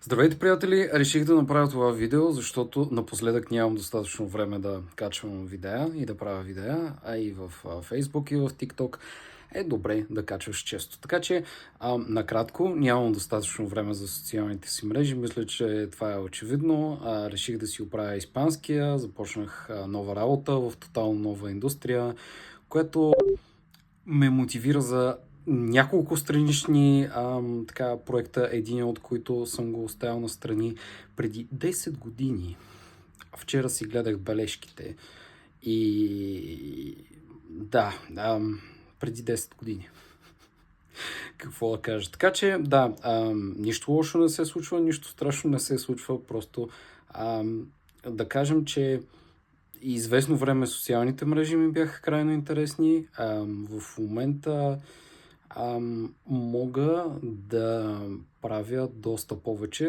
Здравейте, приятели! Реших да направя това видео, защото напоследък нямам достатъчно време да качвам видеа и да правя видеа, а и в Facebook и в TikTok е добре да качваш често. Така че, накратко, нямам достатъчно време за социалните си мрежи. Мисля, че това е очевидно. Реших да си оправя испанския, започнах нова работа в тотално нова индустрия, което ме мотивира за няколко странични проекта, един от които съм го оставил настрани преди 10 години. Вчера си гледах бележките и да, преди 10 години. Какво да кажа? Така че, да, нищо лошо не се случва, нищо страшно не се случва, просто да кажем, че известно време социалните мрежи ми бяха крайно интересни. В момента мога да правя доста повече.